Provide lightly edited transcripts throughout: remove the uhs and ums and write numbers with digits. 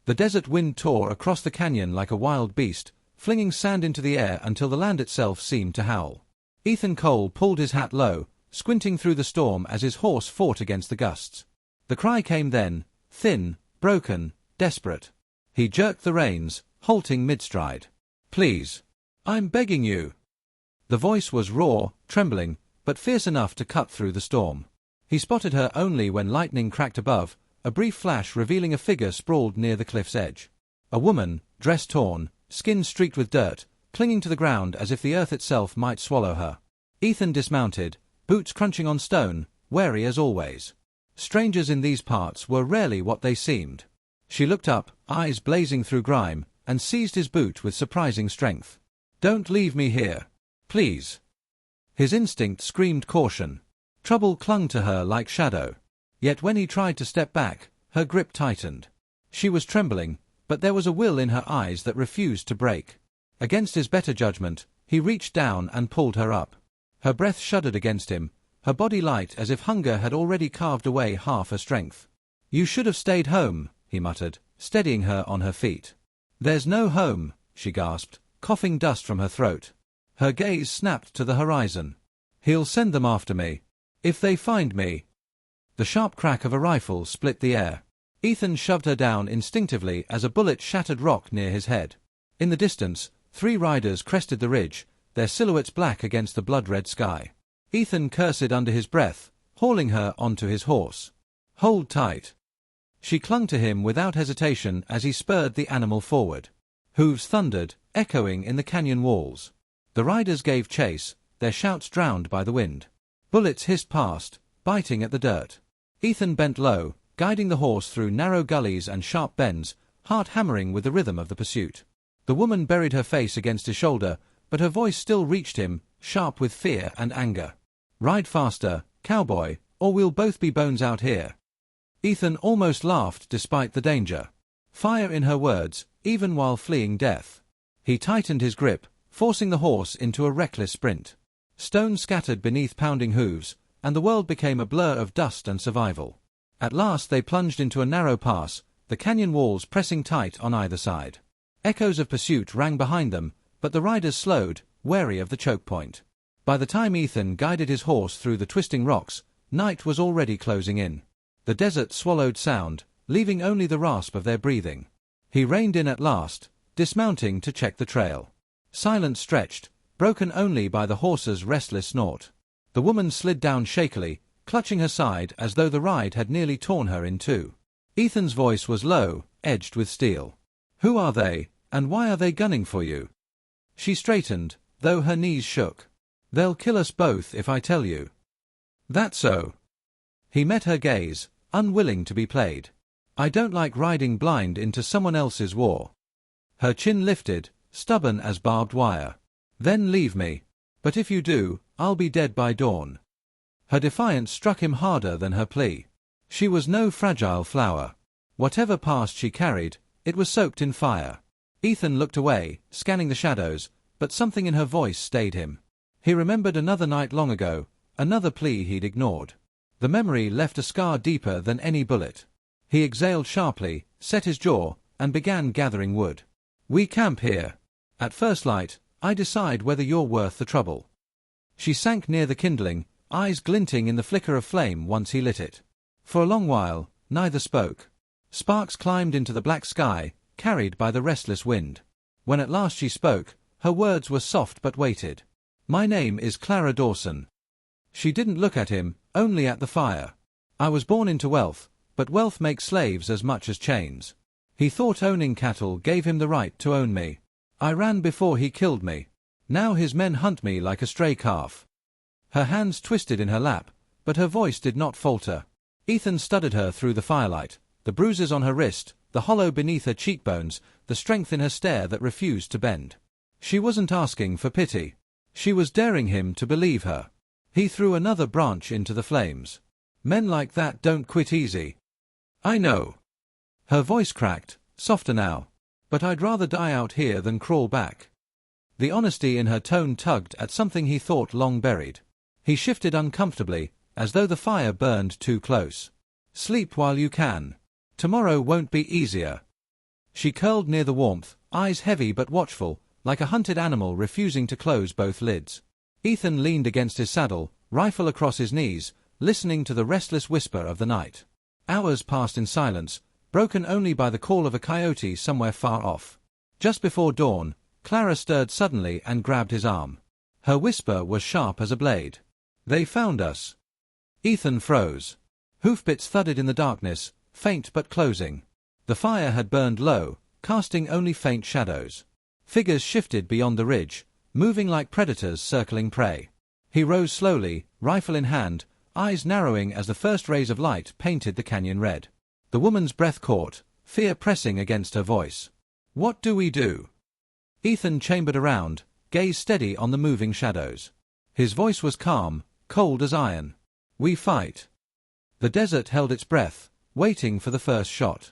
The desert wind tore across the canyon like a wild beast, flinging sand into the air until the land itself seemed to howl. Ethan Cole pulled his hat low, squinting through the storm as his horse fought against the gusts. The cry came then, thin, broken, desperate. He jerked the reins, halting mid-stride. "Please. I'm begging you." The voice was raw, trembling, but fierce enough to cut through the storm. He spotted her only when lightning cracked above, a brief flash revealing a figure sprawled near the cliff's edge. A woman, dress torn, skin streaked with dirt, clinging to the ground as if the earth itself might swallow her. Ethan dismounted, boots crunching on stone, wary as always. Strangers in these parts were rarely what they seemed. She looked up, eyes blazing through grime, and seized his boot with surprising strength. "Don't leave me here. Please." His instinct screamed caution. Trouble clung to her like shadow. Yet when he tried to step back, her grip tightened. She was trembling, but there was a will in her eyes that refused to break. Against his better judgment, he reached down and pulled her up. Her breath shuddered against him, her body light as if hunger had already carved away half her strength. "You should have stayed home," he muttered, steadying her on her feet. "There's no home," she gasped, coughing dust from her throat. Her gaze snapped to the horizon. "He'll send them after me. If they find me." The sharp crack of a rifle split the air. Ethan shoved her down instinctively as a bullet shattered rock near his head. In the distance, 3 riders crested the ridge, their silhouettes black against the blood-red sky. Ethan cursed under his breath, hauling her onto his horse. "Hold tight." She clung to him without hesitation as he spurred the animal forward. Hooves thundered, echoing in the canyon walls. The riders gave chase, their shouts drowned by the wind. Bullets hissed past, biting at the dirt. Ethan bent low, guiding the horse through narrow gullies and sharp bends, heart hammering with the rhythm of the pursuit. The woman buried her face against his shoulder, but her voice still reached him, sharp with fear and anger. "Ride faster, cowboy, or we'll both be bones out here." Ethan almost laughed despite the danger. Fire in her words, even while fleeing death. He tightened his grip, forcing the horse into a reckless sprint. Stones scattered beneath pounding hooves, and the world became a blur of dust and survival. At last they plunged into a narrow pass, the canyon walls pressing tight on either side. Echoes of pursuit rang behind them, but the riders slowed, wary of the choke point. By the time Ethan guided his horse through the twisting rocks, night was already closing in. The desert swallowed sound, leaving only the rasp of their breathing. He reined in at last, dismounting to check the trail. Silence stretched, broken only by the horse's restless snort. The woman slid down shakily, clutching her side as though the ride had nearly torn her in two. Ethan's voice was low, edged with steel. "Who are they, and why are they gunning for you?" She straightened, though her knees shook. "They'll kill us both if I tell you." "That so?" He met her gaze, unwilling to be played. "I don't like riding blind into someone else's war." Her chin lifted, stubborn as barbed wire. "Then leave me. But if you do, I'll be dead by dawn." Her defiance struck him harder than her plea. She was no fragile flower. Whatever past she carried, it was soaked in fire. Ethan looked away, scanning the shadows, but something in her voice stayed him. He remembered another night long ago, another plea he'd ignored. The memory left a scar deeper than any bullet. He exhaled sharply, set his jaw, and began gathering wood. "We camp here. At first light, I decide whether you're worth the trouble." She sank near the kindling, eyes glinting in the flicker of flame once he lit it. For a long while, neither spoke. Sparks climbed into the black sky, carried by the restless wind. When at last she spoke, her words were soft but weighted. "My name is Clara Dawson." She didn't look at him, only at the fire. "I was born into wealth, but wealth makes slaves as much as chains. He thought owning cattle gave him the right to own me. I ran before he killed me. Now his men hunt me like a stray calf." Her hands twisted in her lap, but her voice did not falter. Ethan studied her through the firelight, the bruises on her wrist, the hollow beneath her cheekbones, the strength in her stare that refused to bend. She wasn't asking for pity. She was daring him to believe her. He threw another branch into the flames. "Men like that don't quit easy." "I know." Her voice cracked, softer now. "But I'd rather die out here than crawl back." The honesty in her tone tugged at something he thought long buried. He shifted uncomfortably, as though the fire burned too close. "Sleep while you can. Tomorrow won't be easier." She curled near the warmth, eyes heavy but watchful, like a hunted animal refusing to close both lids. Ethan leaned against his saddle, rifle across his knees, listening to the restless whisper of the night. Hours passed in silence, broken only by the call of a coyote somewhere far off. Just before dawn, Clara stirred suddenly and grabbed his arm. Her whisper was sharp as a blade. "They found us." Ethan froze. Hoofbeats thudded in the darkness, faint but closing. The fire had burned low, casting only faint shadows. Figures shifted beyond the ridge, moving like predators circling prey. He rose slowly, rifle in hand, eyes narrowing as the first rays of light painted the canyon red. The woman's breath caught, fear pressing against her voice. "What do we do?" Ethan chambered around, gaze steady on the moving shadows. His voice was calm, cold as iron. "We fight." The desert held its breath, waiting for the first shot.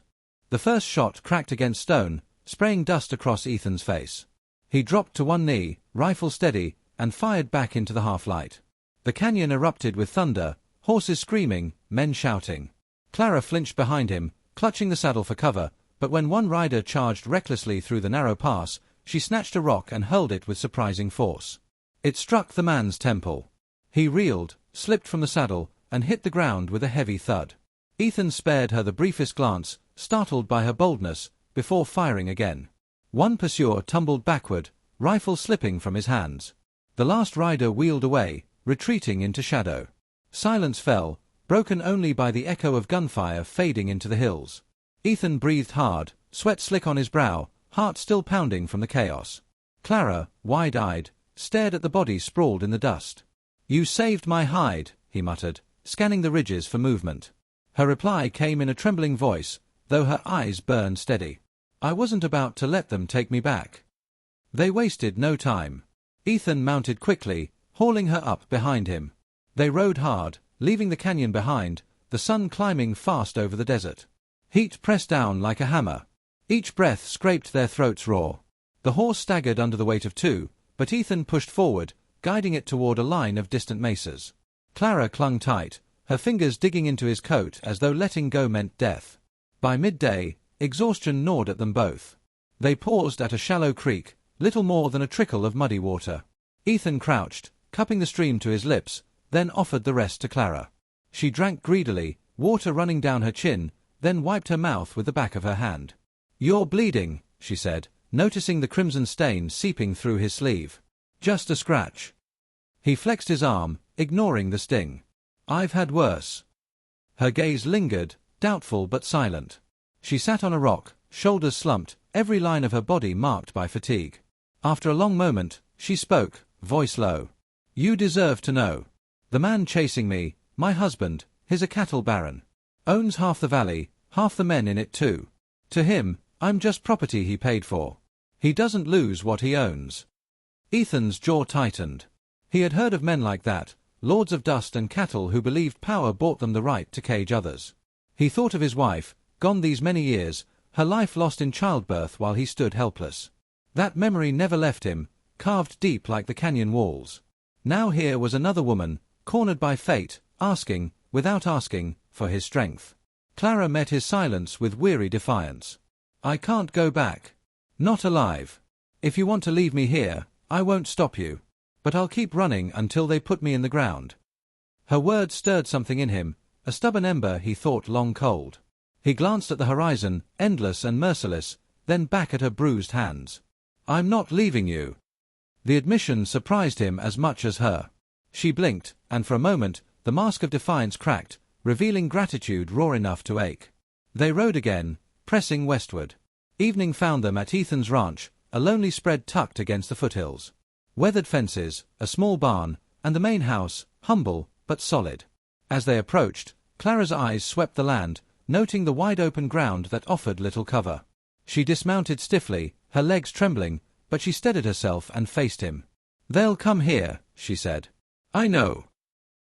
The first shot cracked against stone, spraying dust across Ethan's face. He dropped to one knee, rifle steady, and fired back into the half-light. The canyon erupted with thunder, horses screaming, men shouting. Clara flinched behind him, clutching the saddle for cover, but when one rider charged recklessly through the narrow pass, she snatched a rock and hurled it with surprising force. It struck the man's temple. He reeled, slipped from the saddle, and hit the ground with a heavy thud. Ethan spared her the briefest glance, startled by her boldness, before firing again. One pursuer tumbled backward, rifle slipping from his hands. The last rider wheeled away, retreating into shadow. Silence fell, broken only by the echo of gunfire fading into the hills. Ethan breathed hard, sweat slick on his brow, heart still pounding from the chaos. Clara, wide-eyed, stared at the body sprawled in the dust. "You saved my hide," he muttered, scanning the ridges for movement. Her reply came in a trembling voice, though her eyes burned steady. "I wasn't about to let them take me back." They wasted no time. Ethan mounted quickly, hauling her up behind him. They rode hard, leaving the canyon behind, the sun climbing fast over the desert. Heat pressed down like a hammer. Each breath scraped their throats raw. The horse staggered under the weight of two, but Ethan pushed forward, guiding it toward a line of distant mesas. Clara clung tight, her fingers digging into his coat as though letting go meant death. By midday, exhaustion gnawed at them both. They paused at a shallow creek, little more than a trickle of muddy water. Ethan crouched, cupping the stream to his lips, then offered the rest to Clara. She drank greedily, water running down her chin, then wiped her mouth with the back of her hand. "You're bleeding," she said, noticing the crimson stain seeping through his sleeve. "Just a scratch." He flexed his arm, ignoring the sting. "I've had worse." Her gaze lingered, doubtful but silent. She sat on a rock, shoulders slumped, every line of her body marked by fatigue. After a long moment, she spoke, voice low. "You deserve to know. The man chasing me, my husband, he's a cattle baron. Owns half the valley, half the men in it too. To him, I'm just property he paid for. He doesn't lose what he owns." Ethan's jaw tightened. He had heard of men like that, lords of dust and cattle who believed power bought them the right to cage others. He thought of his wife, gone these many years, her life lost in childbirth while he stood helpless. That memory never left him, carved deep like the canyon walls. Now here was another woman, cornered by fate, asking, without asking, for his strength. Clara met his silence with weary defiance. "I can't go back. Not alive. If you want to leave me here, I won't stop you. But I'll keep running until they put me in the ground." Her words stirred something in him, a stubborn ember he thought long cold. He glanced at the horizon, endless and merciless, then back at her bruised hands. "I'm not leaving you." The admission surprised him as much as her. She blinked, and for a moment, the mask of defiance cracked, revealing gratitude raw enough to ache. They rode again, pressing westward. Evening found them at Ethan's ranch, a lonely spread tucked against the foothills. Weathered fences, a small barn, and the main house, humble but solid. As they approached, Clara's eyes swept the land, noting the wide-open ground that offered little cover. She dismounted stiffly, her legs trembling, but she steadied herself and faced him. "They'll come here," she said. "I know."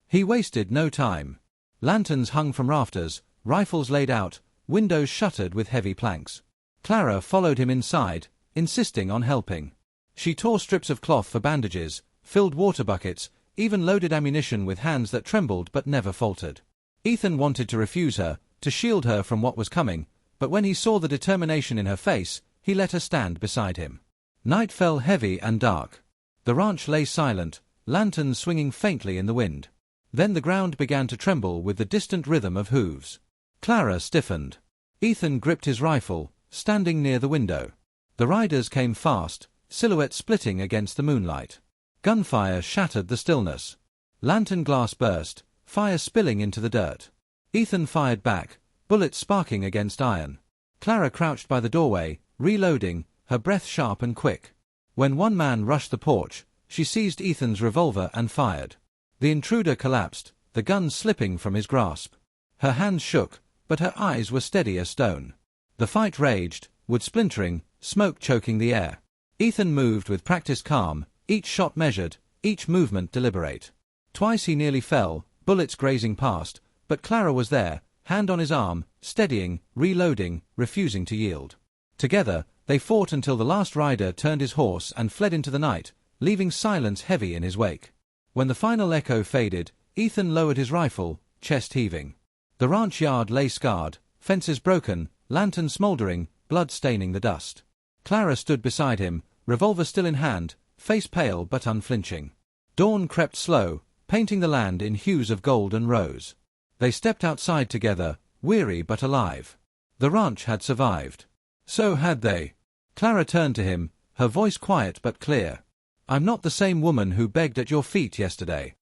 He wasted no time. Lanterns hung from rafters, rifles laid out, windows shuttered with heavy planks. Clara followed him inside, insisting on helping. She tore strips of cloth for bandages, filled water buckets, even loaded ammunition with hands that trembled but never faltered. Ethan wanted to refuse her, to shield her from what was coming, but when he saw the determination in her face, he let her stand beside him. Night fell heavy and dark. The ranch lay silent, lanterns swinging faintly in the wind. Then the ground began to tremble with the distant rhythm of hooves. Clara stiffened. Ethan gripped his rifle, standing near the window. The riders came fast, silhouettes splitting against the moonlight. Gunfire shattered the stillness. Lantern glass burst, fire spilling into the dirt. Ethan fired back, bullets sparking against iron. Clara crouched by the doorway, reloading, her breath sharp and quick. When one man rushed the porch, she seized Ethan's revolver and fired. The intruder collapsed, the gun slipping from his grasp. Her hands shook, but her eyes were steady as stone. The fight raged, wood splintering, smoke choking the air. Ethan moved with practiced calm, each shot measured, each movement deliberate. Twice he nearly fell, bullets grazing past, but Clara was there, hand on his arm, steadying, reloading, refusing to yield. Together, they fought until the last rider turned his horse and fled into the night, leaving silence heavy in his wake. When the final echo faded, Ethan lowered his rifle, chest heaving. The ranch yard lay scarred, fences broken, lanterns smoldering, blood staining the dust. Clara stood beside him, revolver still in hand, face pale but unflinching. Dawn crept slow, painting the land in hues of gold and rose. They stepped outside together, weary but alive. The ranch had survived. So had they. Clara turned to him, her voice quiet but clear. "I'm not the same woman who begged at your feet yesterday."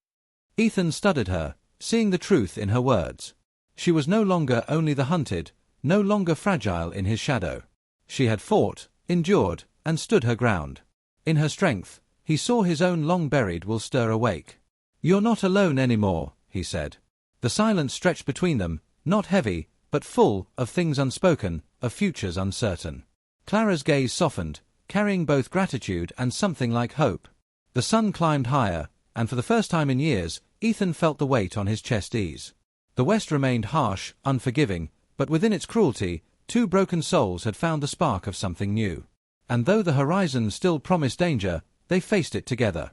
Ethan studied her, seeing the truth in her words. She was no longer only the hunted, no longer fragile in his shadow. She had fought, endured, and stood her ground. In her strength, he saw his own long-buried will stir awake. "You're not alone anymore," he said. The silence stretched between them, not heavy, but full of things unspoken, of futures uncertain. Clara's gaze softened, carrying both gratitude and something like hope. The sun climbed higher, and for the first time in years, Ethan felt the weight on his chest ease. The West remained harsh, unforgiving, but within its cruelty, two broken souls had found the spark of something new. And though the horizon still promised danger, they faced it together.